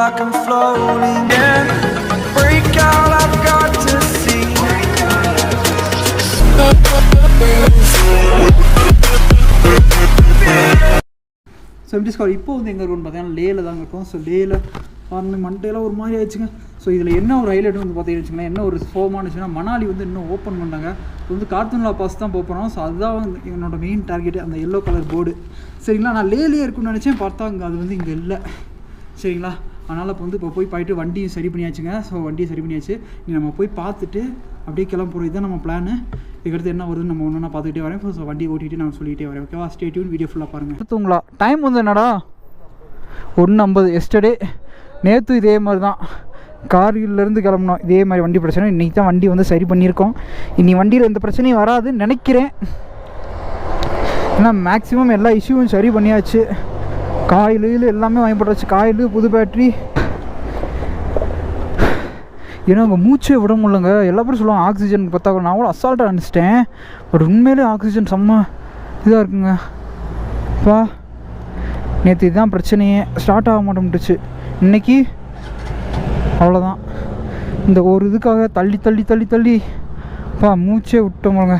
like I'm floating. Yeah, break out, I've got to see. So எப்படி scar இப்போ வந்து எங்கே இருக்குன்னு பார்த்தீங்கன்னா லேயில் தாங்க இருக்கும். ஸோ லேயில் பாருங்க மண்டையெல்லாம் ஒரு மாதிரி ஆயிடுச்சுங்க. ஸோ இதில் என்ன ஒரு ஹைலைட் வந்து பார்த்தீங்கன்னு வச்சுக்கோங்களேன், என்ன ஒரு ஃபோமானுச்சுன்னா மணாலி வந்து இன்னும் ஓப்பன் பண்ணாங்க. இப்போ வந்து கார்த்துன்லா பாஸ் தான் போகிறோம். ஸோ அதுதான் வந்து என்னோடய மெயின் டார்கெட்டு, அந்த எல்லோ கலர் போர்டு. சரிங்களா, நான் லேலே இருக்குன்னு நினச்சேன், பார்த்தா அங்கே அது வந்து இங்கே இல்லை. சரிங்களா, அதனால் இப்போ வந்து இப்போ போயிட்டு வண்டியும் சரி பண்ணியாச்சுங்க. ஸோ வண்டியை சரி பண்ணியாச்சு. நீ நம்ம போய் பார்த்துட்டு அப்படியே கிளம்புறோம். இதுதான் நம்ம பிளானு. இதுக்கடுத்து என்ன வருதுன்னு நம்ம ஒன்று நான் பார்த்துக்கிட்டே வரேன். ஸோ வண்டி ஓட்டிகிட்டு நான் சொல்லிகிட்டே வரேன். ஓகேவா, ஸ்டே டியூன், வீடியோ ஃபுல்லாக பாருங்கள். எடுத்துங்களா, டைம் வந்து என்னடா 1:50. எஸ்டர்டே நேற்று இதே மாதிரி தான் கார்கில்லேருந்து கிளம்புனோம். இதே மாதிரி வண்டி பிரச்சனை. இன்றைக்கி தான் வண்டி வந்து சரி பண்ணியிருக்கோம். இனி வண்டியில் எந்த பிரச்சனையும் வராதுன்னு நினைக்கிறேன். ஏன்னா மேக்ஸிமம் எல்லா இஷ்யூவும் சரி பண்ணியாச்சு. காயில் எல்லாமே வாங்கி போட்டாச்சு. காயில், புது பேட்ரி. ஏன்னா அங்கே மூச்சே விட முடியலங்க. எல்லா பேரும் சொல்லுவாங்க ஆக்சிஜன் பார்த்தாக்க, நான் கூட அசால்ட்டாக நினச்சிட்டேன். பட் உண்மையிலே ஆக்சிஜன் செம்ம இதாக இருக்குங்க. பா நேற்று இதுதான் பிரச்சனையே, ஸ்டார்ட் ஆக மாட்டேன்ட்டுச்சு. இன்றைக்கி அவ்வளோதான். இந்த ஒரு இதுக்காக தள்ளி தள்ளி தள்ளி தள்ளி பா மூச்சே விட்டோம்ங்க.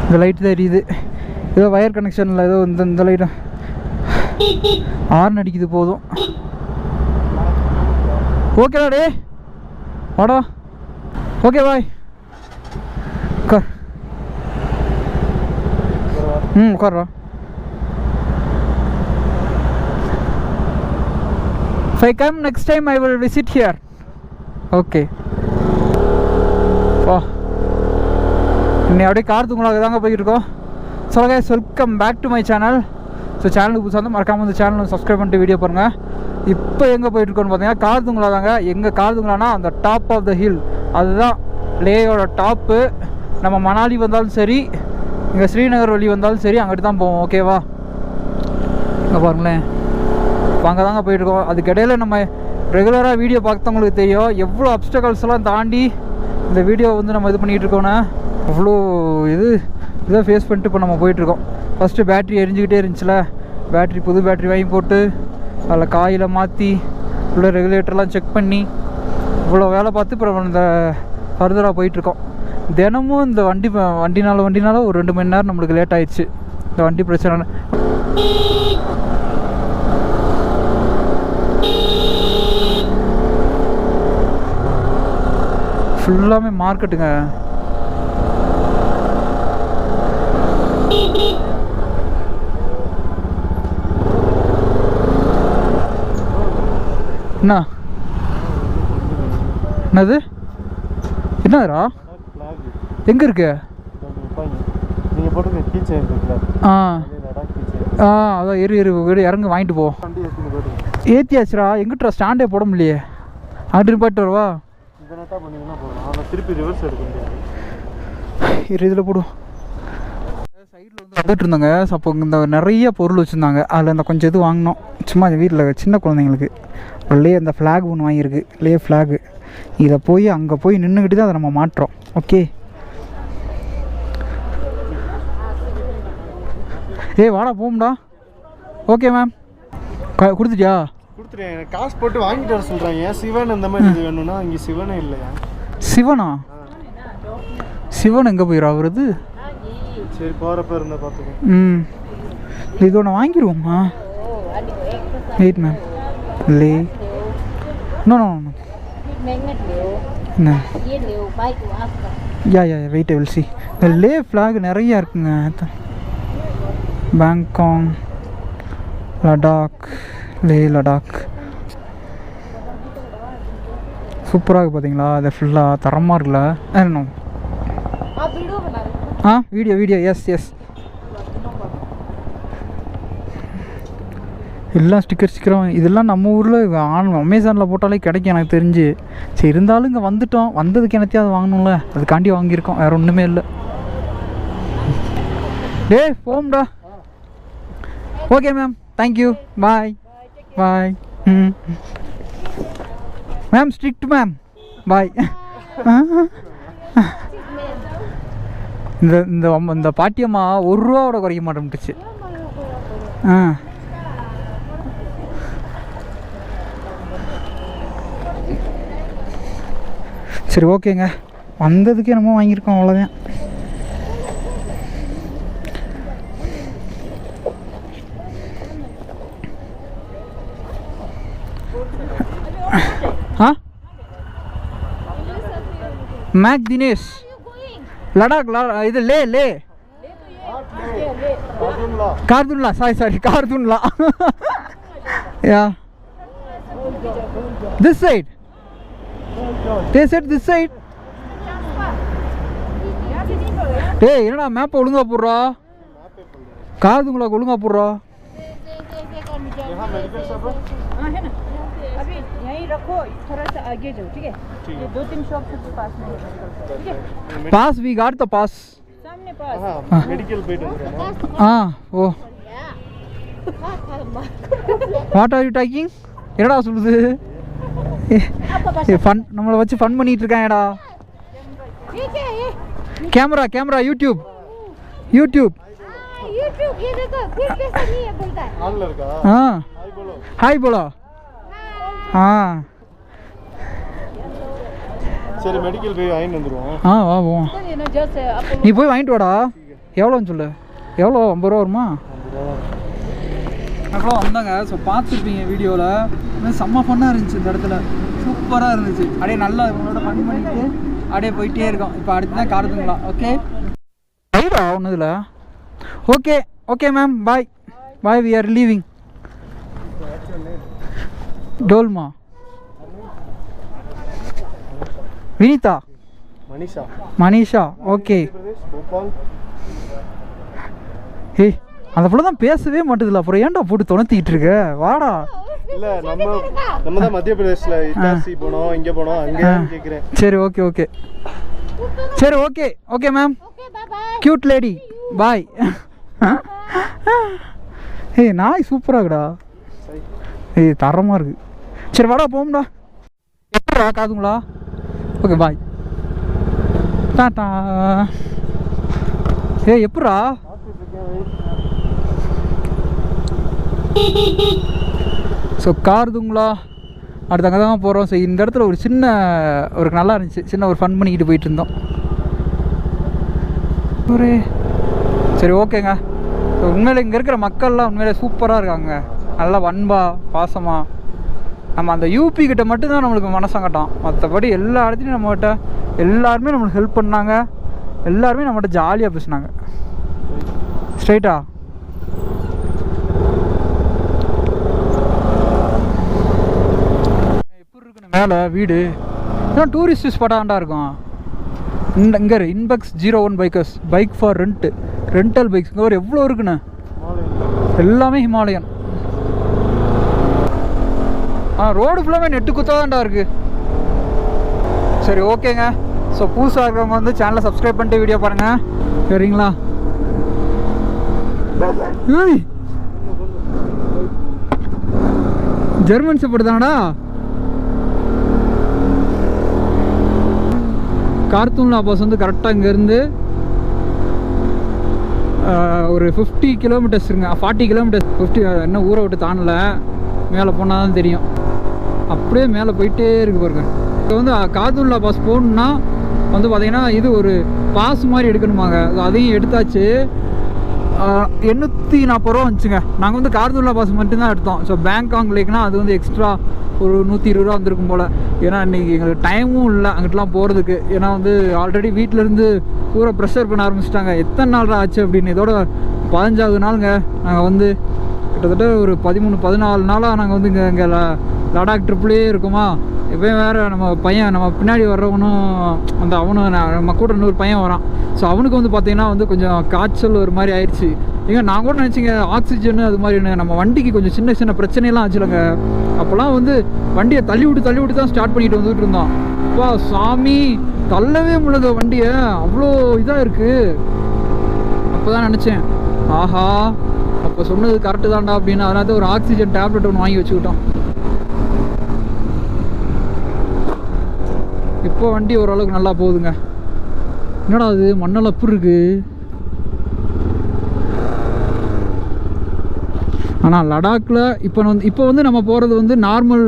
இந்த லைட்டு தான் எரியுது. ஏதோ வயர் கனெக்ஷனில் ஏதோ இந்த லைட்டு ஹார்ன் அடிக்குது போதும். ஓகேடா டே வாடா. Okay bye. உட்கார். உட்கார்றா. If I come next time I will visit here. Okay. வா, இன்னைக்கு அப்படியே கார்த்துங்களாக தாங்க போய்கிருக்கோம். So guys, welcome back to my channel. So சேனலுக்கு புதுசாக வந்து மறக்காமல் இந்த சேனல் சப்ஸ்கிரைப் பண்ணிட்டு வீடியோ பாருங்கள். இப்போ எங்கே போயிட்டுருக்கோன்னு பார்த்தீங்கன்னா கார்த்துங்களா தாங்க. எங்கே கார்த்துங்களானா அந்த டாப் ஆஃப் த ஹில், அதுதான் லேயோட டாப்பு. நம்ம மணாலி வந்தாலும் சரி, இங்கே ஸ்ரீநகர் வழி வந்தாலும் சரி, அங்கிட்டு தான் போவோம். ஓகேவா, இங்கே பாருங்களேன், அங்கே தாங்க போயிட்டுருக்கோம். அதுக்கிடையில் நம்ம ரெகுலராக வீடியோ பார்த்தவங்களுக்கு தெரியும் எவ்வளோ அப்டக்கல்ஸ்லாம் தாண்டி இந்த வீடியோ வந்து நம்ம இது பண்ணிகிட்டு இருக்கோன்னா. அவ்வளோ இதை ஃபேஸ் பண்ணிட்டு இப்போ நம்ம போயிட்டுருக்கோம். ஃபஸ்ட்டு பேட்ரி எரிஞ்சிக்கிட்டே இருந்துச்சுல, புது பேட்ரி வாங்கி போட்டு அதில் காயில் மாற்றி உள்ள ரெகுலேட்டர்லாம் செக் பண்ணி இவ்வளோ வேலை பார்த்து இப்போ இந்த ஃபர்தராக போயிட்டுருக்கோம். தினமும் இந்த வண்டினால ஒரு 2 மணி நேரம் நம்மளுக்கு லேட் ஆயிடுச்சு இந்த வண்டி பிரச்சனை. ஃபுல்லாமே மார்க்கெட்டுங்க. என்னது என்னதுரா, எங்க இருக்கு? அதான் இறங்க வாங்கிட்டு போ. ஏத்தியாச்சுரா, எங்கிட்ட ஸ்டாண்டே போட முடியலையே. ஆர்டர் போட்டு வரவா? இதில் போடுவோம். சைடில் வந்து வந்துட்டு இருந்தாங்க. அப்போ இந்த நிறைய பொருள் வச்சுருந்தாங்க. அதில் இந்த கொஞ்சம் இது வாங்கினோம். சும்மா வீட்டில் சின்ன குழந்தைங்களுக்கு லே அந்த ஃப்ளாக் ஒன்று வாங்கியிருக்கு, லே ஃப்ளாகு. இதை போய் அங்கே போய் நின்றுக்கிட்டு தான் அதை நம்ம மாட்டுறோம். ஓகே, வாடா போகும்டா. Okay ma'am, கொடுத்துட்டியா? கொடுத்துட்டேன். எனக்கு காசு போட்டு வாங்கிட்டு வர சொல்கிறாங்க. சிவன் அந்த மாதிரி இது வேணும்னா இங்கே சிவனே இல்லையா? சிவனா? சிவன் எங்கே போயிடா அவரது? சரி, போகிறப்ப இருந்தால் பார்த்துக்கோ. இது ஒன்று வாங்கிடுவோம்மா. வெயிட் மேம், லே நோ நோ நோ என்ன யா வெயிட், ஐ வில் சி. இந்த லே ஃப்ளாக் நிறையா இருக்குங்க. பேங்காங், லடாக், லே லடாக் சூப்பராக இருக்குது பார்த்தீங்களா? அது ஃபுல்லாக தரமாக இருக்குல்ல? வீடியோ எஸ் எல்லாம் ஸ்டிக்கரும் இதெல்லாம் நம்ம ஊரில் அமேசானில் போட்டாலே கிடைக்கும் எனக்கு தெரிஞ்சு. சரி, இருந்தாலும் இங்கே வந்துட்டோம், வந்ததுக்கு என்னத்தையும் அது வாங்கணும்ல, அதுக்காண்டி வாங்கியிருக்கோம், வேறு ஒன்றுமே இல்லை. போம்டா. ஓகே மேம், தேங்க்யூ, பாய் பாய். மேம் ஸ்ட்ரிக்ட் மேம், பாய். இந்த பாட்டியம்மா 1 ரூபாவோட குறைக்க மாட்டேன்ட்டுச்சு. ஆ சரி ஓகேங்க, வந்ததுக்கே என்னமோ வாங்கியிருக்கோம், அவ்வளோதான். ஆ மேக் தினேஷ் லடாக் இது Leh Khardungla sorry Khardungla yeah this side they said this side. டேய் என்னடா மேப்பை ஒழுங்கா போடுறா, காதுங்களா ஒழுங்கா போடுறா. यहाँ मेडिकल शॉप है? हाँ है ना, अभी यहीं रखो, थोड़ा सा आगे जाओ, ठीक है? ये 2-3 शॉप के पास में है मेडिकल शॉप, ठीक है? Pass we got the pass. सामने पास. हाँ मेडिकल बेड है ah oh what are you talking? என்னடா சொல்லுது? ஃபன் நம்மளை வச்சு ஃபன் பண்ணிட்டு இருக்காங்கடா. கேமரா யூடியூப் ये देखो फिर कैसा नहीं है बोलता है ऑन लड़का हाँ हाय बोलो हाय बोलो हाँ சரி மெடிக்கல் போய் வாங்கிட்டு வந்துருவோம். ஆ வா போவோம். ये ना जैसे आप நீ போய் வாங்கிட்டு வாடா. எவ்வளோன்னு சொல்லு. எவ்வளோ 50 ரூபா வருமா? அப்புறம் வந்தாங்க. ஸோ பார்த்துருப்பீங்க வீடியோவில், செம்ம ஃபன்னாக இருந்துச்சு இந்த இடத்துல, சூப்பராக இருந்துச்சு. அப்படியே நல்லா இவங்களோட ஃபன் பண்ணிட்டு அப்படியே போயிட்டே இருக்கோம். இப்போ அடுத்து தான் காடுதுங்களா. ஓகே ரைடா ஒன்றுதில். Okay okay ma'am bye we are leaving. Dolma Vinita Manisha okay. Bhopal ஏய் அந்த புள்ள தான் பேசவே மாட்டுதுல, அப்புறம் ஏன்டா போட்டு துணத்திக்கிட்டு இருக்க? வாடா. இல்ல நம்ம தான் மத்திய பிரதேஷ்ல இட்டாசி போனோம், இங்க போனோம், அங்க கேக்குறேன். சரி ஓகே சரி ஓகே மேம் கியூட் லேடி பாய். ஏய் நாய் சூப்பராகடா, ஏய் தரமாக இருக்கு. சரி வாடா போம்டா. எப்படா காதுங்களா? Okay bye tata. ஏய் எப்படா? ஸோ கார்துங்களா அடுத்து அங்கே தான் போகிறோம். ஸோ இந்த இடத்துல ஒரு ஒரு நல்லா இருந்துச்சு, சின்ன ஒரு ஃபன் பண்ணிக்கிட்டு போயிட்டு இருந்தோம். ஒரு சரி ஓகேங்க. ஸோ உண்மையில இங்கே இருக்கிற மக்கள்லாம் உண்மையிலே சூப்பராக இருக்காங்க, நல்லா அன்பா பாசமாக. நம்ம அந்த யூபி கிட்ட மட்டும்தான் நம்மளுக்கு மனசங்கட்டம், மற்றபடி எல்லா இடத்துலையும் நம்மகிட்ட எல்லாருமே நம்மளுக்கு ஹெல்ப் பண்ணாங்க, எல்லாருமே நம்மகிட்ட ஜாலியாக பேசினாங்க. ஸ்ட்ரைட்டா மேலே வீடு இதான் டூரிஸ்ட் ஸ்பாட்டாண்டா இருக்கும். இங்கே Impex 01 bikers bike for rental bikes. இங்கே ஒரு எவ்வளோ இருக்குண்ணே, எல்லாமே ஹிமாலயன். ரோடு ஃபுல்லாமே நெட்டு குத்தாதான்டா இருக்குது. சரி ஓகேங்க. ஸோ புதுசாக இருக்கிறவங்க வந்து சேனலை சப்ஸ்கிரைப் பண்ணிட்டு வீடியோ பாருங்கள், சரிங்களா? ஏய் ஜெர்மன் ஷெப்பர்ட் தானடா. கார்த்தூன்லா பஸ் வந்து கரெக்டாக இங்கேருந்து ஒரு 50 கிலோமீட்டர்ஸுங்க, 40 கிலோமீட்டர்ஸ் 50. இன்னும் ஊரை விட்டு தாண்டலை, மேலே போனால் தான் தெரியும். அப்படியே மேலே போயிட்டே இருக்கு பாருங்க. இப்போ வந்து கார்த்தூன்லா பாஸ் போகணுன்னா வந்து பார்த்திங்கன்னா இது ஒரு பாஸ் மாதிரி எடுக்கணுமாங்க. அதையும் எடுத்தாச்சு. 840 ரூபா வந்துச்சுங்க. நாங்கள் வந்து கார்த்தூன்லா பாஸ் மட்டும்தான் எடுத்தோம். ஸோ பேங்காங் லேக்னா அது வந்து எக்ஸ்ட்ரா ஒரு 120 ரூபா வந்திருக்கும் போல். ஏன்னா இன்றைக்கி எங்களுக்கு டைமும் இல்லை அங்கிட்டலாம் போகிறதுக்கு. ஏன்னா வந்து ஆல்ரெடி வீட்டிலேருந்து பூரா ப்ரெஷர் பண்ண ஆரம்பிச்சிட்டாங்க. எத்தனை நாள் ஆச்சு அப்படின்னு. இதோட 15வது நாளுங்க. நாங்கள் வந்து கிட்டத்தட்ட ஒரு 13-14 நாளாக நாங்கள் வந்து இங்கே லடாக் ட்ரிப்லேயே இருக்கோமா. எப்போயும் வேறு நம்ம பின்னாடி வர்றவனும் அந்த அவனும் நம்ம கூட இன்னொரு பையன் வரான். ஸோ அவனுக்கு வந்து பார்த்திங்கன்னா வந்து கொஞ்சம் காய்ச்சல் ஒரு மாதிரி ஆயிடுச்சு. ஏங்க நான் கூட நினச்சிங்க ஆக்சிஜன் அது மாதிரி நம்ம வண்டிக்கு கொஞ்சம் சின்ன பிரச்சனைலாம் ஆச்சுலங்க. அப்போல்லாம் வந்து வண்டியை தள்ளி விட்டு தான் ஸ்டார்ட் பண்ணிட்டு வந்துட்டு இருந்தோம். அப்பா சாமி தள்ளவே முடியல வண்டியை, அவ்வளோ இதாக இருக்குது. அப்போ தான் நினச்சேன், ஆஹா அப்போ சொன்னது கரெக்டு தான்டா அப்படின்னு. அதனால தான் ஒரு ஆக்சிஜன் டேப்லெட் ஒன்று வாங்கி வச்சுக்கிட்டோம். இப்போ வண்டி ஓரளவுக்கு நல்லா போகுதுங்க. என்னடா அது மண்ணெல்லாம் அப்பு இருக்கு. ஆனால் லடாக்கில் இப்போ வந்து நம்ம போகிறது வந்து நார்மல்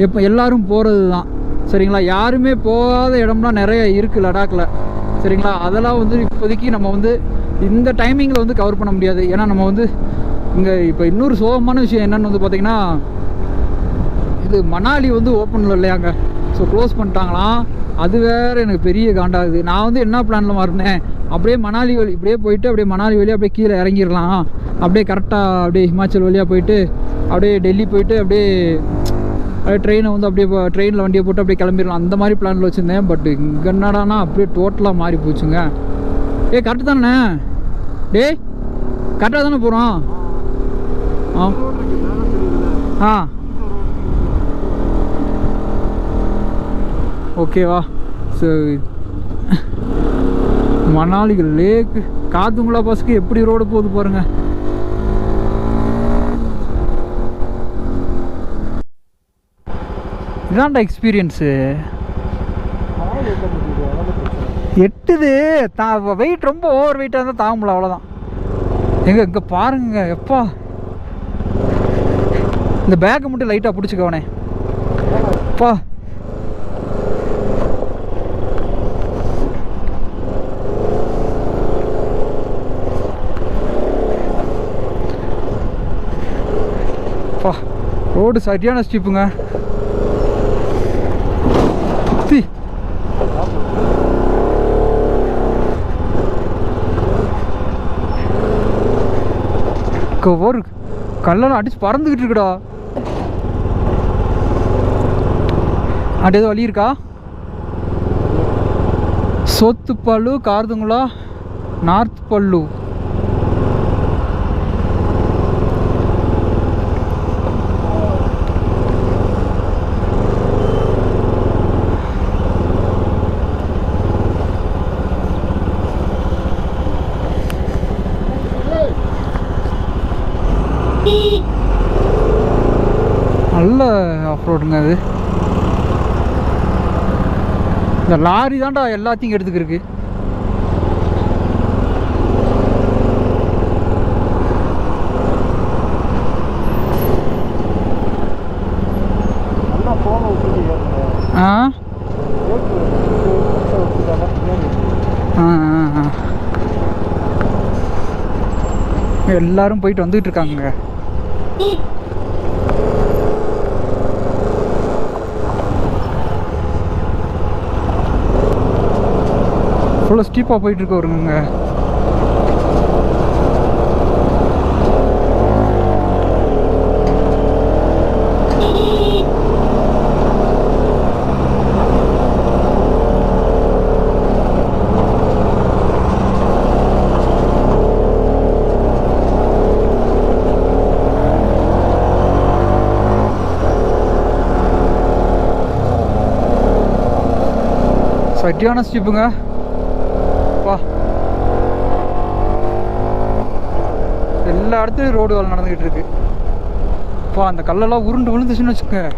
எப்போ எல்லோரும் போகிறது தான் சரிங்களா. யாருமே போகாத இடம்லாம் நிறைய இருக்குது லடாக்கில் சரிங்களா. அதெல்லாம் வந்து இப்போதைக்கு நம்ம வந்து இந்த டைமிங்கில் வந்து கவர் பண்ண முடியாது. ஏன்னா நம்ம வந்து இங்கே இப்போ இன்னொரு சோகமான விஷயம் என்னென்னு வந்து பார்த்திங்கன்னா, இது மணாலி வந்து ஓப்பனில் இல்லையாங்க. ஸோ க்ளோஸ் பண்ணிட்டாங்களாம். அது வேறு எனக்கு பெரிய காண்டாகுது. நான் வந்து என்ன பிளானில் மாறினேன், அப்படியே மணாலி வழி இப்படியே போயிட்டு அப்படியே மணாலி வழியாக அப்படியே கீழே இறங்கிடலாம், அப்படியே கரெக்டாக அப்படியே ஹிமாச்சல் வழியாக போயிட்டு அப்படியே டெல்லி போயிட்டு அப்படியே ட்ரெயினை வந்து அப்படியே ட்ரெயினில் வண்டியை போட்டு அப்படியே கிளம்பிடலாம் அந்த மாதிரி பிளானில் வச்சுருந்தேன். பட் இங்கே என்னடானா அப்படியே டோட்டலாக மாறி போச்சுங்க. கரெக்டு தானே டே, கரெக்டாக தானே போகிறோம். ஆ ஓகேவா. ஸோ மணாலி லேக் காத்துங்குளா பாஸுக்கு எப்படி ரோடு போகுது பாருங்க. இதான்டா எக்ஸ்பீரியன்ஸு. எட்டுது வெயிட் ரொம்ப ஓவர் வெயிட்டாக இருந்தால் தாங்க முடியல, அவ்வளோதான். இங்கே பாருங்க எப்பா, இந்த பேக்கை மட்டும் லைட்டாக பிடிச்சிக்கவனே அப்பா. ரோடு சரியான ஸ்டீப்புங்க. ஒரு கல்லெல்லாம் அடிச்சு பறந்துக்கிட்டு இருக்குடா. அடி எதுவும் வழி இருக்கா? சோத்துப்பள்ளு, கார்துங்குளா, நார்த் பள்ளு. நல்ல ஆஃப் ரோடுங்க அது. இந்த லாரி தான்டா எல்லாத்தையும் எடுத்துக்கிருக்கு. எல்லாரும் போயிட்டு வந்துட்டு இருக்காங்க. ஃபுல்லாக ஸ்டீப்பாக போயிட்டுருக்க வருங்க. சரியான ஸ்டீப்புங்க. வா, எல்லா இடத்துலையும் ரோடு வேலை நடந்துக்கிட்டு இருக்கு. அப்பா அந்த கல்லெல்லாம் உருண்டு விழுந்துச்சுன்னு வச்சுக்கோங்க,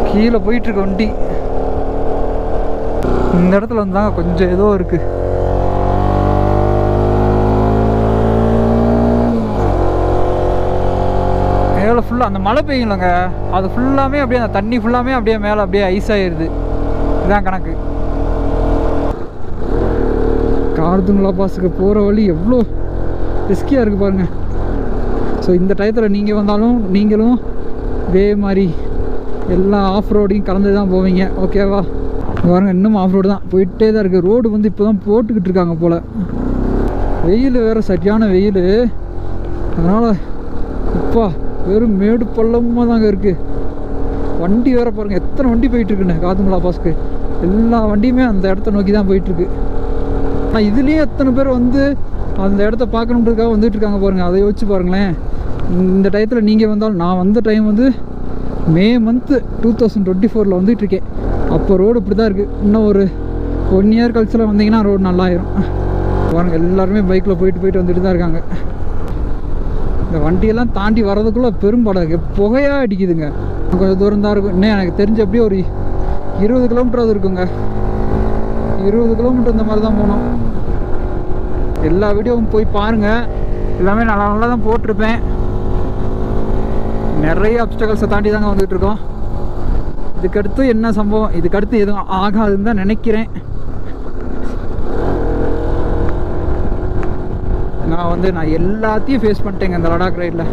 கீழே போயிட்டுருக்கு வண்டி. இந்த இடத்துல வந்தாங்க கொஞ்சம் ஏதோ இருக்குது. மேலே ஃபுல்லாக அந்த மழை பெய்யும்லங்க, அது ஃபுல்லாமே அப்படியே அந்த தண்ணி ஃபுல்லாமே அப்படியே மேலே அப்படியே ஐஸ் ஆகிடுது. இதுதான் கணக்கு. கார்துங்குளா பாஸுக்கு போகிற வழி எவ்வளோ ரிஸ்கியாக இருக்குது பாருங்கள். ஸோ இந்த டயத்தில் நீங்கள் வந்தாலும் நீங்களும் இதே மாதிரி எல்லா ஆஃப் ரோடையும் கலந்து தான் போவீங்க. ஓகேவா? பாருங்கள், இன்னும் ஆஃப் ரோடு தான் போயிட்டே தான் இருக்குது. ரோடு வந்து இப்போ தான் போட்டுக்கிட்டு இருக்காங்க போல். வெயில் வேறு சரியான வெயில், அதனால் இப்போ வெறும் மேடு பள்ளமாக தாங்க இருக்குது. வண்டி வேறு பாருங்கள், எத்தனை வண்டி போயிட்டுருக்குண்ணே கார்துங்குளா பாஸுக்கு. எல்லா வண்டியுமே அந்த இடத்த நோக்கி தான் போயிட்டுருக்கு. ஆனால் இதுலேயும் எத்தனை பேர் வந்து அந்த இடத்த பார்க்கணுன்றதுக்காக வந்துட்டுருக்காங்க பாருங்கள். அதை யோசிச்சு பாருங்களேன். இந்த டயத்தில் நீங்கள் வந்தாலும், நான் வந்த டைம் வந்து மே மந்த்து 2024 வந்துட்டுருக்கேன். அப்போ ரோடு இப்படி தான் இருக்குது. இன்னும் ஒரு 1 இயர் கழிச்செல்லாம் வந்தீங்கன்னா ரோடு நல்லாயிரும் பாருங்கள். எல்லாருமே பைக்கில் போயிட்டு வந்துட்டு தான் இருக்காங்க. இந்த வண்டியெல்லாம் தாண்டி வர்றதுக்குள்ளே பெரும்பாடாக புகையாக அடிக்குதுங்க. கொஞ்சம் தூரம் தான் இருக்கும். இன்னும் எனக்கு தெரிஞ்ச அப்படியே ஒரு 20 கிலோமீட்டராவது இருக்குங்க. 20 கிலோமீட்டர் இந்த மாதிரி தான் போனோம். எல்லா வீடியோவும் போய் பாருங்கள், எல்லாமே நல்லா தான் போட்டிருப்பேன். நிறைய அப்டக்கல்ஸை தாண்டி தாங்க வந்துட்டு இருக்கோம். இதுக்கடுத்து என்ன சம்பவம், இதுக்கடுத்து எதுவும் ஆகாதுன்னு தான் நினைக்கிறேன். நான் எல்லாத்தையும் ஃபேஸ் பண்ணிட்டேங்க இந்த லடாக் ரைடில்.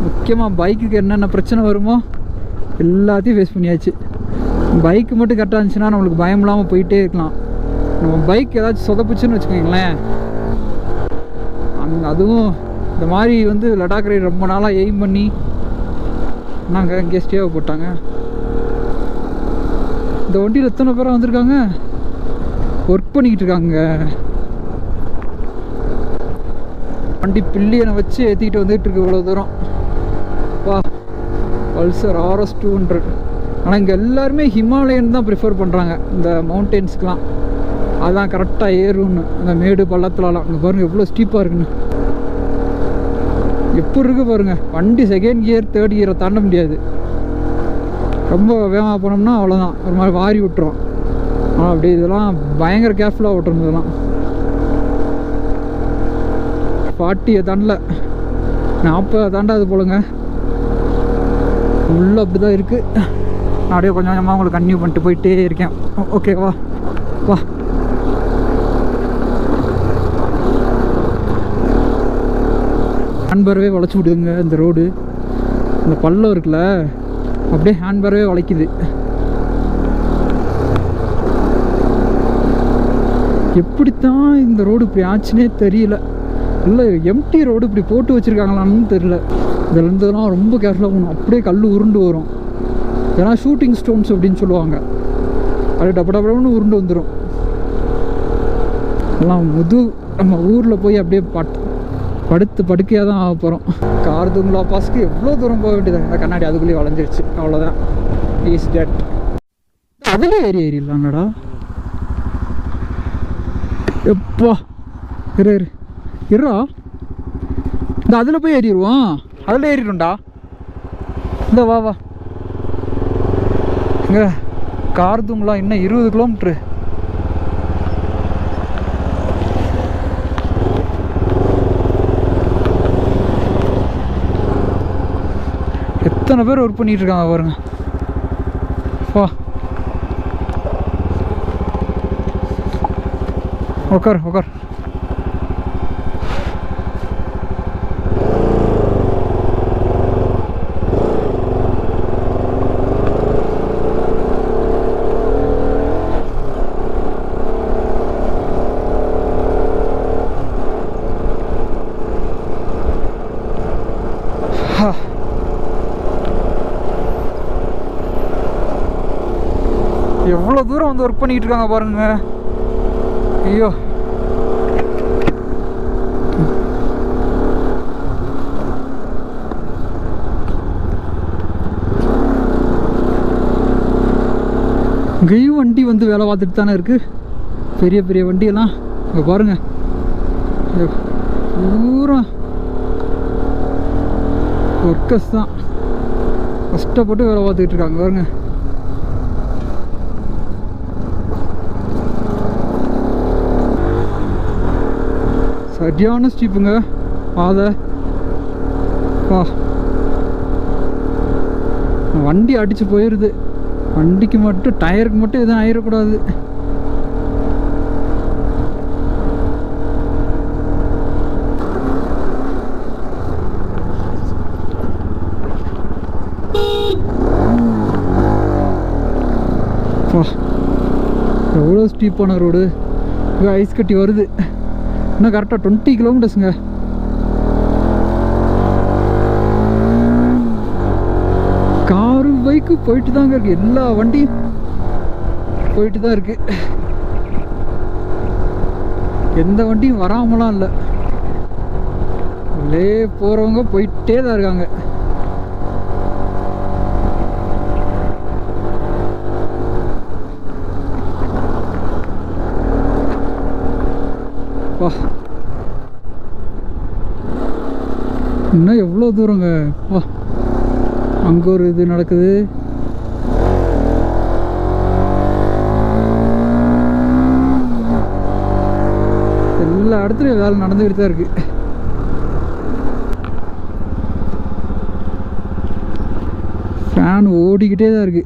முக்கியமாக பைக்குக்கு என்னென்ன பிரச்சனை வருமோ எல்லாத்தையும் ஃபேஸ் பண்ணியாச்சு. பைக்கு மட்டும் கரெக்டாக இருந்துச்சுன்னா நம்மளுக்கு பயம் இல்லாமல் போயிட்டே இருக்கலாம். நம்ம பைக் ஏதாச்சும் சொதப்புச்சுன்னு வச்சுக்கோங்களேன், அதுவும் இந்த மாதிரி வந்து லடாக் ரைடு ரொம்ப நாளாக எய்ம் பண்ணி நாங்கள் இங்கே ஸ்டேவை போட்டாங்க. இந்த வண்டியில் எத்தனை பேராக வந்திருக்காங்க, ஒர்க் பண்ணிக்கிட்டு இருக்காங்க. வண்டி பில்லியனை வச்சு ஏற்றிக்கிட்டு வந்துகிட்டு இருக்கு இவ்வளோ தூரம். Pulsar RS 200. ஆனால் இங்கே எல்லாருமே ஹிமாலயன் தான் ப்ரிஃபர் பண்ணுறாங்க இந்த மவுண்டெயின்ஸ்க்கெலாம். அதான் கரெக்டாக ஏறும்னு, அந்த மேடு பள்ளத்துலலாம். இங்கே பாருங்கள் எவ்வளோ ஸ்டீப்பாக இருக்குன்னு. எப்படி இருக்குது பாருங்கள், வண்டி செகண்ட் கியர் தேர்ட் கியரை தாண்ட முடியாது. ரொம்ப வேகமாக போனோம்னா அவ்வளோதான், ஒரு மாதிரி வாரி விட்டுரும். ஆனால் அப்படி இதெல்லாம் பயங்கர கேர்ஃபுல்லாக ஓட்டுறோம். இதெல்லாம் 40 தாண்டல, 40 தாண்டாது போலங்க. உள்ளே அப்படி தான் இருக்குது. நான் அப்படியே கொஞ்சம் கொஞ்சமாக உங்களுக்கு கன்டினியூ பண்ணிட்டு போயிட்டே இருக்கேன். ஓகேவா, வா. ஹேண்ட்பேரவே வளைச்சி விடுங்க இந்த ரோடு. இந்த பள்ளம் இருக்குல்ல, அப்படியே ஹேண்ட்பேரவே வளைக்குது. எப்படித்தான் இந்த ரோடு இப்படி ஆச்சுன்னே தெரியல. இல்லை எம்டி ரோடு இப்படி போட்டு வச்சுருக்காங்களான்னு தெரியல. இதுலேருந்துலாம் ரொம்ப கேர்ஃபுல்லாக போகணும். அப்படியே கல் உருண்டு வரும். ஏன்னா ஷூட்டிங் ஸ்டோன்ஸ் அப்படின்னு சொல்லுவாங்க. அது டப்படப்படன்னு உருண்டு வந்துடும். எல்லாம் நம்ம ஊரில் போய் அப்படியே படுத்து படுக்கையாக தான் ஆக போகிறோம். கார்துங்களா பாஸ்க்கு எவ்வளோ தூரம் போக வேண்டியதாங்க. இந்த கண்ணாடி அதுக்குள்ளேயே வளைஞ்சிருச்சு, அவ்வளோதான். Is dead. அதுலேயே ஏறிடலாங்கடா. எப்பா இருறா, இந்த அதில் போய் ஏறிடுவோம். அதில் ஏறிடும்டா. இந்த வா வா. இங்கே கார்துங்களா இன்னும் 20 கிலோமீட்ரு. எத்தனை பேர் ஒர்க் பண்ணிட்டு இருக்காங்க பாருங்க. வா உக்கார் உக்கார். எவ்வளோ தூரம் வந்து ஒர்க் பண்ணிட்டு இருக்காங்க பாருங்க. ஐயோ, இங்கேயும் வண்டி வந்து வேலை பார்த்துட்டு தானே இருக்குது. பெரிய பெரிய வண்டியெல்லாம் இங்கே பாருங்கள். பூரா ஒர்க்கர்ஸ் தான் கஷ்டப்பட்டு வேலை பார்த்துக்கிட்டு இருக்காங்க பாருங்க. சரியான ஸ்டீப்புங்க பாதை. வா, வண்டி அடித்து போயிடுது. வண்டிக்கு மட்டும் டயருக்கு மட்டும் எதுவும் ஆயிடக்கூடாது. எவ்வளோ ஸ்டீப்பான ரோடு. ஐஸ் கட்டி வருது. இன்னும் கரெக்டாக 20 கிலோமீட்டர்ஸுங்க. காரு பைக்கு போயிட்டு தாங்க இருக்கு. எல்லா வண்டியும் போயிட்டு தான் இருக்கு. எந்த வண்டியும் வராமலாம் இல்லை. உள்ளே போகிறவங்க போயிட்டே தான் இருக்காங்க. வா, இன்னும் எவ்வளோ தூரங்க. வா, அங்கே ஒரு இது நடக்குது. எல்லா இடத்துலையும் வேலை நடந்துக்கிட்டு தான் இருக்கு. ஃபேன் ஓடிக்கிட்டே தான் இருக்குது.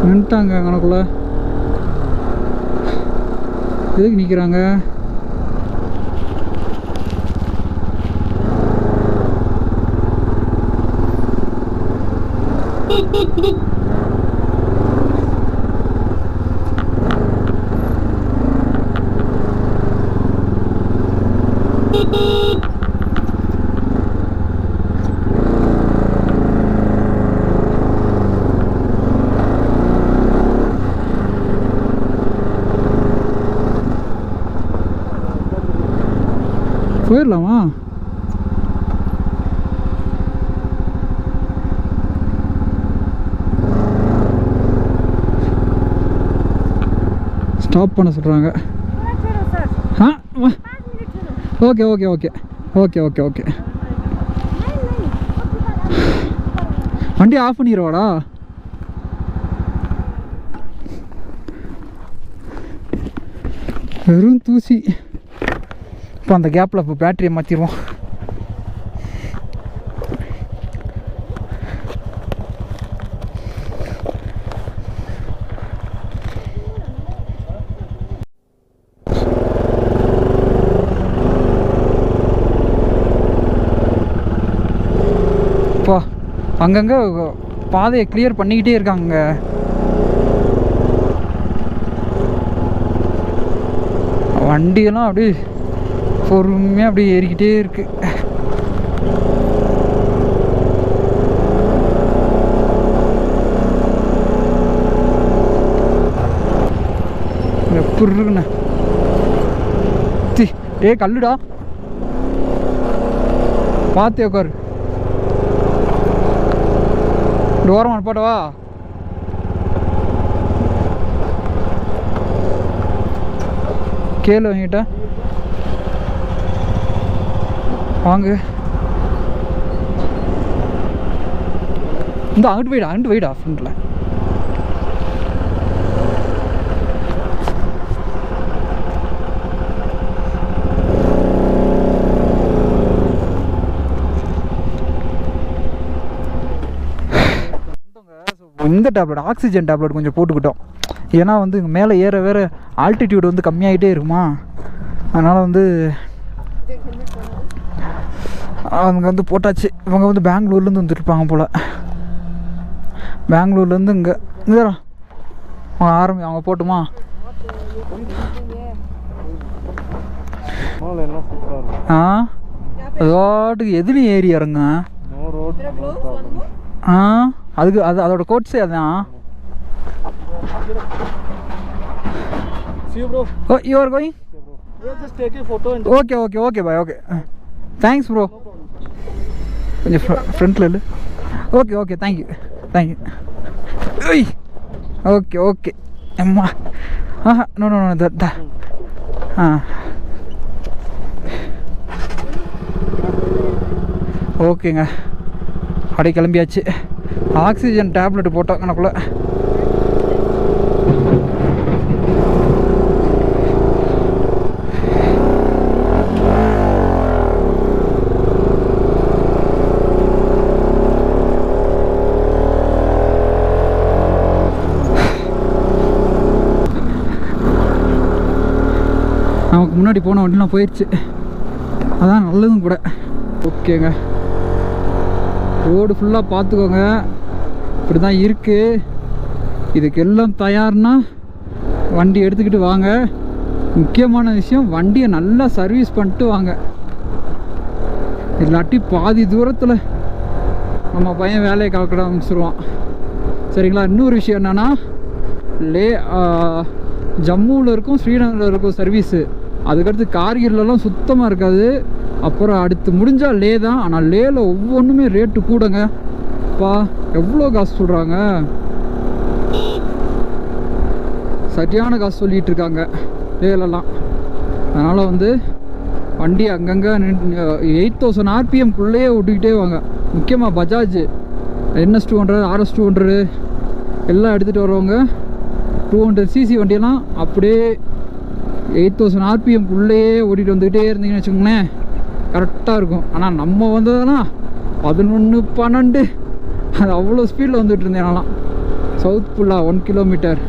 நின்ட்டாங்க கணக்குள்ள. எதுக்கு நிற்கிறாங்க? போயிடலாமா? ஸ்டாப் பண்ண சொல்கிறாங்க. Ah okay okay okay okay okay okay. வண்டி ஆஃப் பண்ணிடுவாடா. வெறும் தூசி. இப்போ அந்த கேப்பில் இப்போ பேட்டரியை மாற்றிடுவோம். இப்போ அங்கங்கே பாதையை கிளியர் பண்ணிக்கிட்டே இருக்காங்க. வண்டியெல்லாம் அப்படியே பொறுமையாக அப்படியே ஏறிக்கிட்டே இருக்கு. எப்படி இருக்குண்ணே? டே கல்லுடா, பார்த்து உட்காரு. ஓரமாக போட்டவா? கேளு வாங்கிட்ட வாங்க. இந்த அங்கிட்டு போயிடா ஃப்ரெண்டில். இந்த டேப்லெட் ஆக்சிஜன் டேப்லெட் கொஞ்சம் போட்டுக்கிட்டோம். ஏன்னா வந்து மேலே ஏற வேறு ஆல்டிடியூட் வந்து கம்மியாகிட்டே இருக்குமா, அதனால் வந்து அவங்க வந்து போட்டாச்சு. இவங்க வந்து பெங்களூர்லேருந்து வந்துருப்பாங்க போல். பெங்களூர்லேருந்து இங்கே அவங்க போட்டுமா? ஆ ரோட்டுக்கு எதுலையும் ஏறி இறங்க. ஆ அதுக்கு அதோட கோட்ஸே அதான். Oh you are going? Okay okay okay bye. Okay thanks bro. கொஞ்சம் ஃப்ரண்ட்டில் இல்லை. Okay okay thank you thank you. Okay okay அம்மா. Aha no no no the ah ஓகேங்க. அப்படியே கிளம்பியாச்சு. ஆக்சிஜன் டேப்லெட் போட்டோம் கணக்குள்ள. நமக்கு முன்னாடி போன வண்டிலாம் போயிடுச்சு, அதான் நல்லதும் கூட. ஓகேங்க, ரோடு ஃபுல்லாக பார்த்துக்கோங்க. இப்படி தான் இருக்குது. இதுக்கு எல்லாம் தயார்னா வண்டி எடுத்துக்கிட்டு வாங்க. முக்கியமான விஷயம், வண்டியை நல்லா சர்வீஸ் பண்ணிட்டு வாங்க. இல்லாட்டி பாதி தூரத்தில் நம்ம பையன் வேலையை கலக்கிட ஆரம்பிச்சிருவான். சரிங்களா? இன்னொரு விஷயம் என்னென்னா, ஜம்முவில் இருக்கும், ஸ்ரீநகரில் இருக்கும் சர்வீஸு. அதுக்கடுத்து கார்கில்லலாம் சுத்தமாக இருக்காது. அப்புறம் அடுத்து முடிஞ்சால் லே தான். ஆனால் லேயில் ஒவ்வொன்றுமே ரேட்டு கூடங்க. அப்பா எவ்வளோ காசு சொல்கிறாங்க, சரியான காசு சொல்லிகிட்டு இருக்காங்க லேலெல்லாம். அதனால் வந்து வண்டி அங்கங்கே 8000 RPMக்குள்ளேயே ஓட்டிக்கிட்டே வாங்க. முக்கியமாக பஜாஜ் NS 200 RS 200 எல்லாம் எடுத்துகிட்டு வரவங்க 200cc வண்டியெல்லாம் அப்படியே 8000 RPMக்குள்ளேயே ஓட்டிகிட்டு வந்துக்கிட்டே இருந்தீங்கன்னு வச்சுக்கோங்களேன், கரெக்டாக இருக்கும். ஆனால் நம்ம வந்ததுன்னா 11, 12 அது அவ்வளோ ஸ்பீடில் வந்துட்டு இருந்தேன் நான்லாம். சவுத் ஃபுல்லாக 1 கிலோமீட்டர்.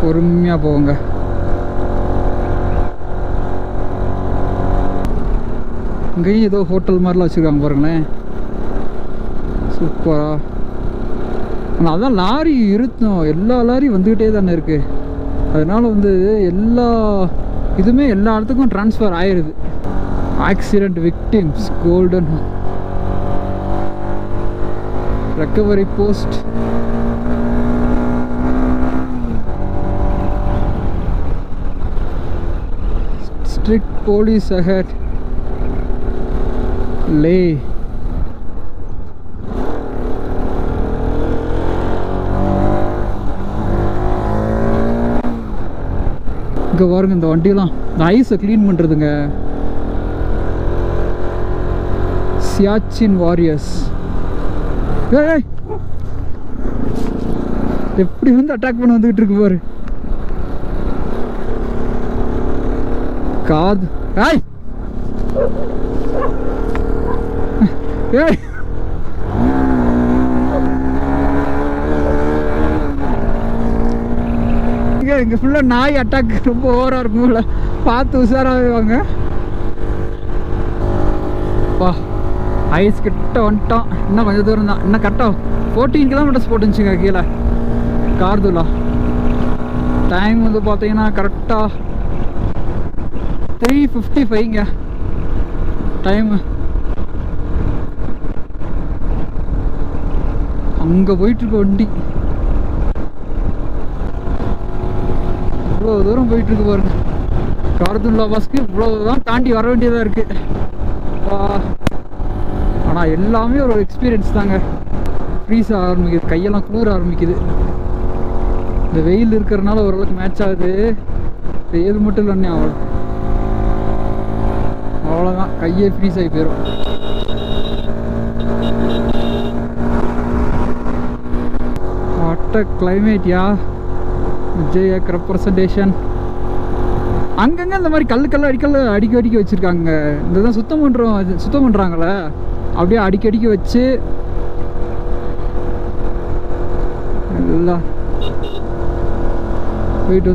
பொறுமையாக போங்க. இங்கேயும் ஏதோ ஹோட்டல் மாதிரிலாம் வச்சுருக்காங்க பாருங்களேன், சூப்பராக. ஆனால் அதான் லாரி இருத்தோம், எல்லா லாரியும் வந்துக்கிட்டே தானே இருக்குது. அதனால் வந்து எல்லா இதுவுமே எல்லா இடத்துக்கும் ட்ரான்ஸ்ஃபர் ஆயிடுது. Accident victims golden recovery post. strict police ahead. Lay. இங்கே பாருங்க இந்த வண்டியெல்லாம் இந்த ஐஸை க்ளீன் பண்ணுறதுங்க. சியாச்சின் வாரியர்ஸ். ஏய் எப்படி வந்து அட்டாக் பண்ண வந்துகிட்டு இருக்கு பாரு. காது ஏய் ஏய் இங்கே ஃபுல்லாக நாய் அட்டாக் ரொம்ப ஓவராக இருக்கும்ல, பார்த்து உஷாராகவே வாங்க. வா ஐஸ் கிட்ட வந்துட்டோம், இன்னும் கொஞ்சம் தூரம் தான். இன்னும் கரெக்டாக 14 கிலோமீட்டர்ஸ் போட்டுச்சுங்க கீழே கார்துலா. டைம் வந்து பார்த்தீங்கன்னா கரெக்டாக 3:55ங்க டைமு. அங்கே போயிட்டுருக்க வண்டி இவ்வளோ தூரம் போயிட்டுருக்கு பாருங்க. கார்துல்லா பாஸ்க்கு இவ்வளோ தான் தாண்டி வர வேண்டியதாக இருக்குது. ஆனால் எல்லாமே ஒரு எக்ஸ்பீரியன்ஸ் தாங்க. ஃப்ரீஸ் ஆரம்பிக்குது, கையெல்லாம் குளிர ஆரம்பிக்குது. இந்த வெயில் இருக்கிறதுனால ஓரளவுக்கு மேட்ச் ஆகுது. வெயில் மட்டும் இல்லைன்னே அவ்வளோதான், கையே ஃப்ரீஸ் ஆகி போயிடும். வாட் அ கிளைமேட்யா. விஜய் ரெப்ரசன்டேஷன். அங்கங்கே இந்த மாதிரி கல் அடிக்க வச்சுருக்காங்க. இந்த தான் சுத்தம் பண்ணுறாங்களே, அப்படியே அடிக்க வச்சு எல்லாம் போயிட்டு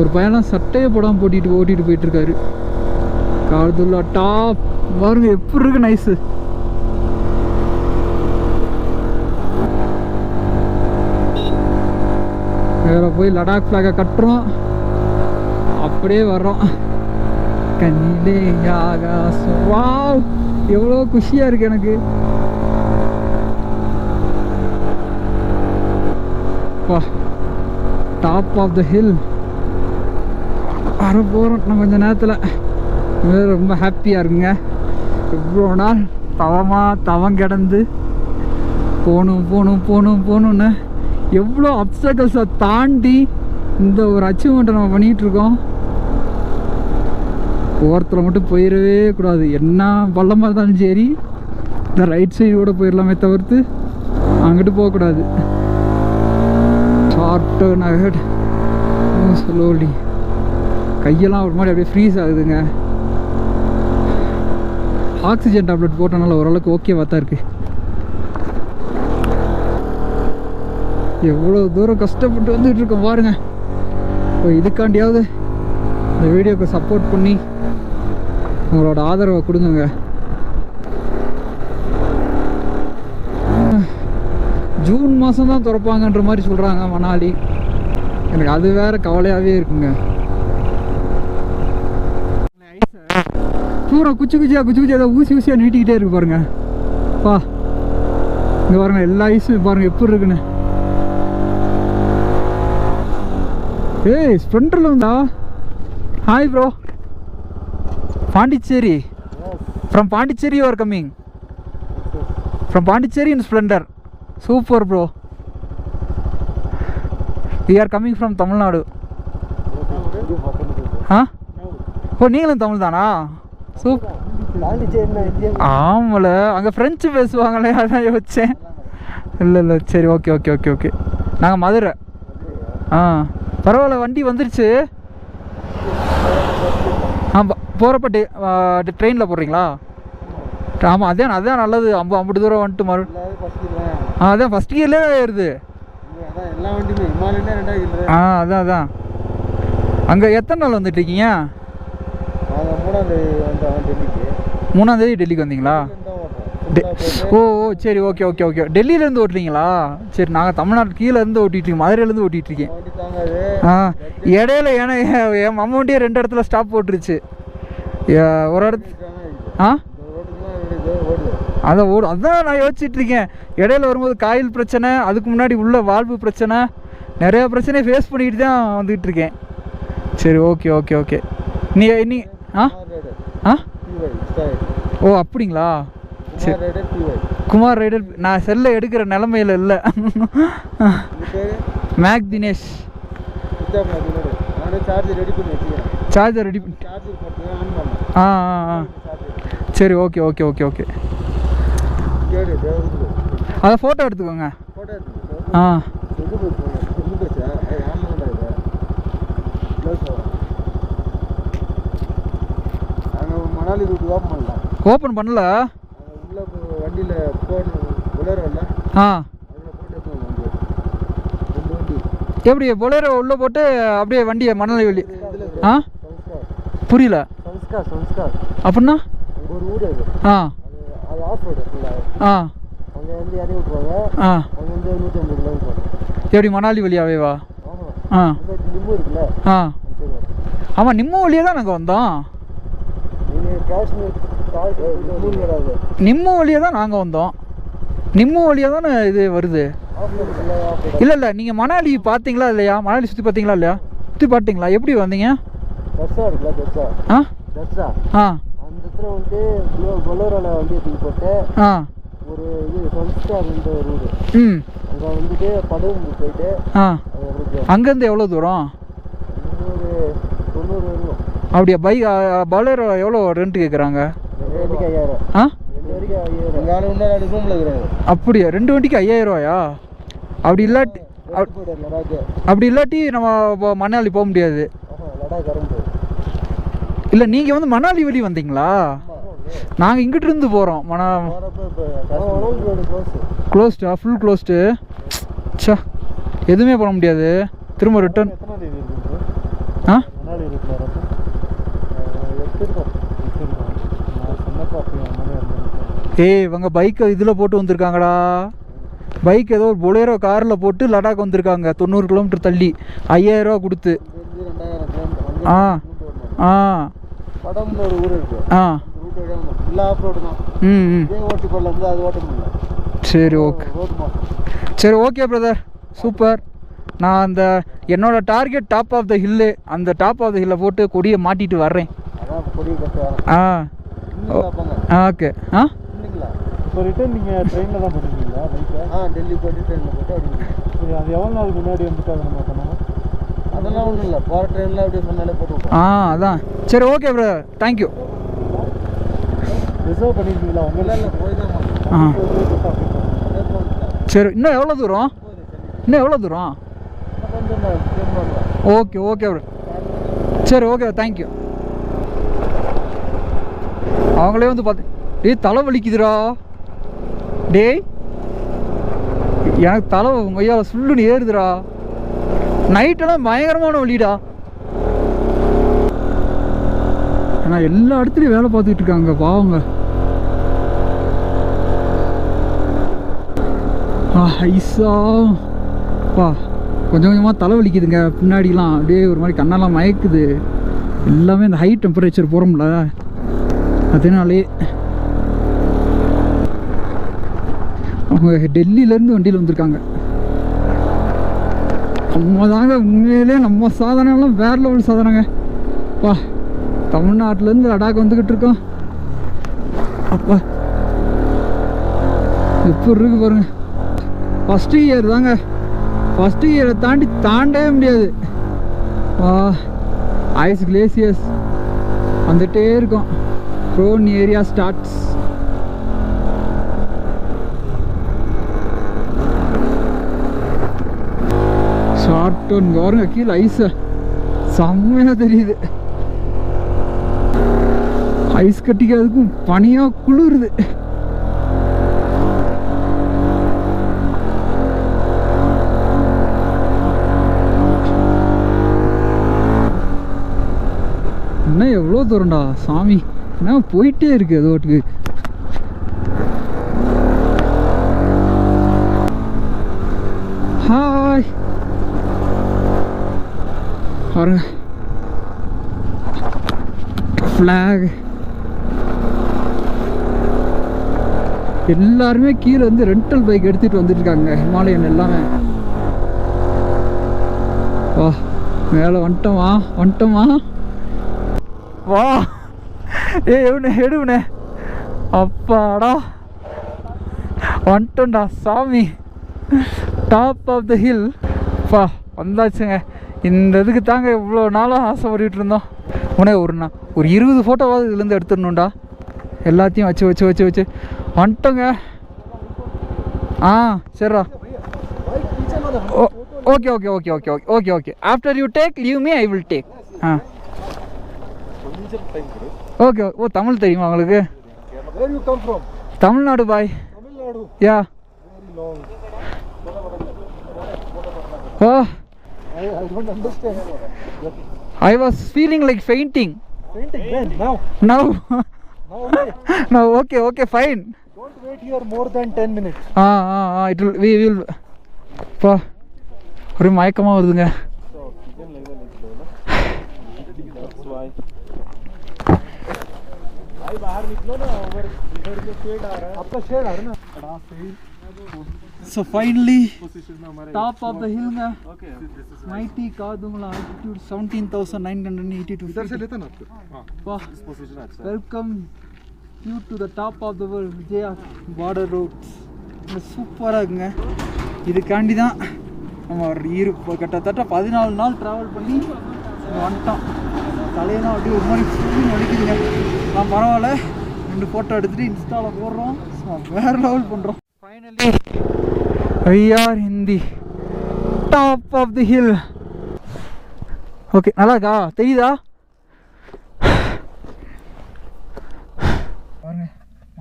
ஒரு பையனா சட்டையை போடாமல் ஓட்டிட்டு போயிட்டுருக்காரு. கார்துல்லா டாப் பாருங்க எப்படி இருக்கு, நைஸு. வேற போய் லடாக் ஃப்ளாகை கட்டுறோம், அப்படியே வர்றோம். கண்ணிலே ஆகாசம். வாவ் எவ்வளோ குஷியாக இருக்கு எனக்கு. வா டாப் ஆஃப் த ஹில் வர போகிறோம் இன்னும் கொஞ்சம் நேரத்தில். ரொம்ப ஹாப்பியாக இருக்குங்க. எவ்வளோ நாள் தவம் கிடந்து போகணுன்னு எவ்வளோ அப்டக்கல்ஸை தாண்டி இந்த ஒரு அச்சீவ்மெண்ட்டை நம்ம பண்ணிகிட்ருக்கோம். ஓரத்தில் மட்டும் போயிடவே கூடாது. என்ன பள்ளமாக இருந்தாலும் சரி, இந்த ரைட் சைடு கூட போயிடலாமே தவிர்த்து அங்கிட்டு போகக்கூடாது. Short turn ahead slowly. கையெல்லாம் ஒரு மாதிரி அப்படியே ஃப்ரீஸ் ஆகுதுங்க. ஆக்சிஜன் டேப்லெட் போட்டனால ஓரளவுக்கு ஓகேவா தான் இருக்குது. எவ்வளோ தூரம் கஷ்டப்பட்டு வந்துட்டு இருக்கோம் பாருங்க. இப்போ இதுக்காண்டியாவது இந்த வீடியோக்கு சப்போர்ட் பண்ணி உங்களோட ஆதரவை கொடுங்க. ஜூன் மாதம் தான் திறப்பாங்கன்ற மாதிரி சொல்கிறாங்க மணாலி. எனக்கு அது வேற கவலையாகவே இருக்குங்க. பூரா குச்சி ஏதோ ஊசியாக நீட்டிக்கிட்டே இருக்கு பாருங்க. பா இங்கே பாருங்க, எல்லா ஐஸும் பாருங்க எப்படி இருக்குன்னு. ஏய் ஸ்ப்ளெண்டரில் வந்தா. Hi bro, Pondicherry. From Pondicherry you are coming. From Pondicherry in Splendor. Super bro. We are coming from Tamil Nadu. Huh? ஓ நீங்களும் தமிழ் தானா? சூப்பர். ஆமாம்ல, அங்கே ஃப்ரெஞ்சு பேசுவாங்களே, அதான் யோசிச்சேன். இல்லை சரி, ஓகே ஓகே ஓகே ஓகே. நாங்கள் மதுரை. பரவாயில்ல, வண்டி வந்துருச்சு. போகிறப்ப ட்ரெயினில் போடுறீங்களா? ஆமாம், அதான் நல்லது. ஐம்பது தூரம் வந்துட்டு அதான் ஃபஸ்ட் கியர்லேயே ஏறுது. அதான் அங்கே எத்தனை நாள் வந்துட்டு இருக்கீங்க? 3ஆம் தேதி டெல்லிக்கு வந்தீங்களா? ஓ சரி, ஓகே ஓகே ஓகே. டெல்லியிலேருந்து ஓட்டுறீங்களா? சரி, நாங்கள் தமிழ்நாட்டு கீழேருந்து ஓட்டிகிட்ருக்கோம், மதுரையிலேருந்து ஓட்டிகிட்ருக்கேன். இடையில ஏன்னா என் மம்ம வண்டியே 2 இடத்துல ஸ்டாப் போட்டுருச்சு. ஒரு இடத்து அதான் அதான் நான் யோசிச்சுட்ருக்கேன். இடையில வரும்போது காயில் பிரச்சனை, அதுக்கு முன்னாடி உள்ள வால்வு பிரச்சனை, நிறையா பிரச்சனையை ஃபேஸ் பண்ணிக்கிட்டு தான் வந்துக்கிட்டு இருக்கேன். சரி, ஓகே ஓகே ஓகே. நீ ஓ அப்படிங்களா? சரி, குமார் ரைடர். நான் செல்லை எடுக்கிற நிலமையில இல்லை. மேக் தினேஷ். சார்ஜர் ரெடி பண்ணி சரி, ஓகே ஓகே ஓகே ஓகே. அதை ஃபோட்டோ எடுத்துக்கோங்க. மணாலி ரூட் ஓப்பன் பண்ணல. வண்டியில் எப்படி பொலேரோ உள்ளே போட்டு அப்படியே வண்டியை மணாலி வெளி புரியல அப்படின்னா? ஒரு ஊர் அது ஆஃப் ரோடு. அங்கே வந்து இறங்கி விட்டுருவாங்க. அங்கே வந்து 150 கிலோமீட்டர். எப்படி மணாலி வழியாவே வா? நிம்மு இருக்குல்ல? ஆமாம், நிம்மு வழியாக தான் நாங்கள் வந்தோம். நிம்மு வழியாக தான் நாங்கள் வந்தோம். நிம்மு வழியாக தானே இது வருது. இல்லை நீங்கள் மணாலி பார்த்தீங்களா இல்லையா? மணாலி சுற்றி பார்த்தீங்களா இல்லையா? சுற்றி பார்த்தீங்களா? எப்படி வந்தீங்க? அந்த இடத்துல வந்து பொலோரோல வண்டி எடுத்து போட்டு ஒரு இது சன்ஸ்டார் ரூடு. அங்கே வந்துட்டு படகு போயிட்டு அங்கேருந்து எவ்வளோ தூரம்? ஒரு 90 வரும். அப்படியா? பைக் பொலேரோ எவ்வளோ ரெண்ட் கேட்குறாங்க? 2 வண்டிக்கு 5000. 2 வண்டிக்கு 5000. இன்னொரு ரூமில் இருக்கிறாங்க. அப்படியா? 2 வண்டிக்கு 5000 ரூபாயா? அப்படி இல்லாட்டி நம்ம மணாலி போக முடியாது. இல்லை, நீங்கள் வந்து மணாலி வழி வந்தீங்களா? நாங்கள் இங்கிட்டு இருந்து போகிறோம். க்ளோஸ்டா? Full closed. சா, எதுவுமே பண்ண முடியாது. திரும்ப ரிட்டர்ன். ஏய், இவங்க பைக்கை இதில் போட்டு வந்திருக்காங்கடா. பைக் ஏதோ ஒரு பொலேரோ காரில் போட்டு லடாக் வந்திருக்காங்க. 90 கிலோமீட்டர் தள்ளி 5000 ரூபா கொடுத்து. படம்னு ஒரு ஊர் இருக்கு. எல்லா ஆஃப் ரோடு தான். ஓட்டி போடலாம், அது ஓட்ட முடியல. சரி, ஓகே. சரி, ஓகே பிரதர், சூப்பர். நான் அந்த என்னோட target top of the hill, அந்த டாப் ஆஃப் த ஹில்லை போட்டு கொடியை மாட்டிட்டு வர்றேன். ஓகே. இப்போ ரிட்டர்ன் நீங்கள் ட்ரெயினில் தான் போட்டுருக்கீங்களா? டெல்லி போய்ட்டு ட்ரெயினில் போட்டு அப்படி. அது எவ்வளோ நாளுக்கு முன்னாடி வந்துட்டு அதை நம்ம பண்ணணும்? அதெல்லாம் ஒன்றும் இல்லை, போகிற ட்ரெயினில் அப்படியே சொன்னாலே போட்டு. அதான். சரி, ஓகே பிரதர், தேங்க்யூ. ரிசர்வ் பண்ணியிருக்கீங்களா? உங்களே இல்லை, போய் தான். சரி, இன்னும் எவ்வளோ தூரம்? Okay okay bro. சரி, ஓகே, தேங்க்யூ. அவங்களே வந்து டேய், தலை வலிக்குதுடா. டேய், எனக்கு தலை மையால் சுள்ளுன்னு ஏறுதுடா. நைட்டெல்லாம் பயங்கரமான வலிடா. ஆனால் எல்லா இடத்துலையும் வேலை பார்த்துக்கிட்டு இருக்காங்க பாவங்க. ஐசா பா, கொஞ்சம் கொஞ்சமாக தலை வலிக்குதுங்க. பின்னாடிலாம் அப்படியே ஒரு மாதிரி கண்ணெல்லாம் மயக்குது. எல்லாமே இந்த ஹை டெம்பரேச்சர் போகிறோம்ல, அதனாலே. அவங்க டெல்லியிலேருந்து வண்டியில் வந்திருக்காங்க. நம்ம தாங்க உண்மையிலே நம்ம சாதனைலாம் வேற லெவல் சாதனைங்க. வா, தமிழ்நாட்டிலேருந்து லடாக் வந்துக்கிட்டு இருக்கோம். அப்பா எப்படி இருக்கு பாருங்க. ஃபஸ்ட்டு இயர் தாங்க. ஃபஸ்ட்டு இயரை தாண்டவே முடியாது. வா, ஐஸ் கிளேசியர்ஸ் வந்துட்டே இருக்கோம். ரோன் ஏரியா ஸ்டார்ட்ஸ். ஷார்ட் டோன் பாருங்க, கீழே ஐஸை செம்மையாக தெரியுது. ஐஸ் கட்டிக்கிறதுக்கும் பனியாக குளிருது. இன்னும் எவ்வளோ தூரம்டா சாமி, என்ன போயிட்டே இருக்கு அது ஓட்டுக்கு. ஹாய் பாருங்க ஃப்ளாக். எல்லாருமே கீழே வந்து ரெண்டல் பைக் எடுத்துகிட்டு வந்துட்டு இருக்காங்க, ஹிமாலயன் எல்லாமே. வா மேலே வந்துட்டோமா வா. எடுவனே அப்பாடா வந்துட்டோம்டா சாமி. டாப் ஆஃப் த ஹில் பா வந்தாச்சுங்க. இந்த இதுக்கு தாங்க இவ்வளோ நாளாக ஆசைப்பட்டுட்டு இருந்தோம். ஒரு 20 ஃபோட்டோவாவது இதுலேருந்து எடுத்துடணும்டா. எல்லாத்தையும் வச்சு வந்துட்டோங்க. சரிடா. Okay after you take leave me I will take. Okay. ஓ தமிழ் தெரியுமா உங்களுக்கு? தமிழ்நாடு பாய். யா. ஓ I don't understand. I was feeling like fainting. Fainting when? Now? Now, okay, fine. Don't wait here more than 10 minutes. We will. பா ஒரு மயக்கமாக வருதுங்க. बाहर निकलो ना, इधर में शेड आ रहा है, आपका शेड आ रहा है ना. So finally, top of the hill में mighty कादुंगला altitude 17,982 feet. इधर से लेता ना आपको. वाह, welcome you to the top of the world, Vijaya border roads. சூப்பராக இருக்குங்க. இதுக்காண்டி தான் நம்ம கிட்டத்தட்ட 14 நாள் ட்ராவல் பண்ணி வந்துட்டோம். தலையெல்லாம் அப்படியே ஒரு மாதிரி ஃபுல்லுன்னு வலிக்குதுங்க. பரவாயில்ல, 2 ஃபோட்டோ எடுத்துகிட்டு இன்ஸ்டாவில் போடுறோம். வேறு லெவல் பண்ணுறோம். Finally we are in the top of the hill. Okay, நல்லா இருக்கா? தெரியுதா? பாருங்க,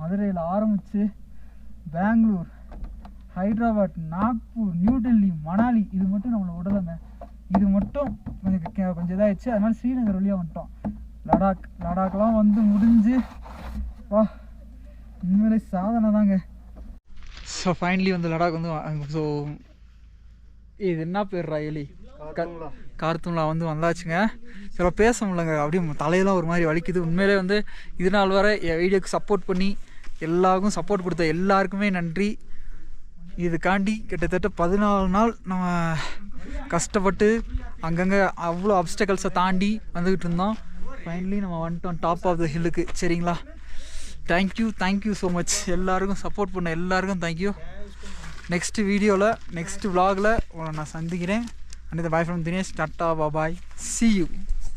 மதுரையில் ஆரம்பித்து பெங்களூர், ஹைதராபாத், நாக்பூர், நியூ டெல்லி, மணாலி, இது மட்டும் நம்மளை விடலைங்க. இது மட்டும் கொஞ்சம் இதாகிடுச்சு. அதனால ஸ்ரீநகர் வழியாக வந்துட்டோம். லடாக்லாம் வந்து முடிஞ்சு வா, உண்மையிலே சாதனை தாங்க. ஸோ ஃபைனலி வந்து லடாக் வந்து ஸோ இது என்ன பேர்ரா எலி கார்த்தூன்லாம் வந்து வந்தாச்சுங்க. சில பேச முடியலங்க, அப்படியே தலையெல்லாம் ஒரு மாதிரி வலிக்குது. உண்மையிலே வந்து இது நாள் வரை என் வீடியோக்கு சப்போர்ட் பண்ணி எல்லாருக்கும் சப்போர்ட் கொடுத்த எல்லாருக்குமே நன்றி. இதுக்காண்டி கிட்டத்தட்ட 14 நாள் நம்ம கஷ்டப்பட்டு அங்கங்கே அவ்வளோ அப்டக்கல்ஸை தாண்டி வந்துக்கிட்டு இருந்தோம். ஃபைனலி நம்ம வந்துட்டோம் டாப் ஆஃப் த ஹில்லுக்கு. சரிங்களா, தேங்க்யூ ஸோ மச். எல்லாருக்கும் சப்போர்ட் பண்ண எல்லாருக்கும் தேங்க்யூ. நெக்ஸ்ட் வீடியோவில் நெக்ஸ்ட் விலாகில் உங்களை நான் சந்திக்கிறேன். And bye from Dinesh. டாட்டா பாய், see you.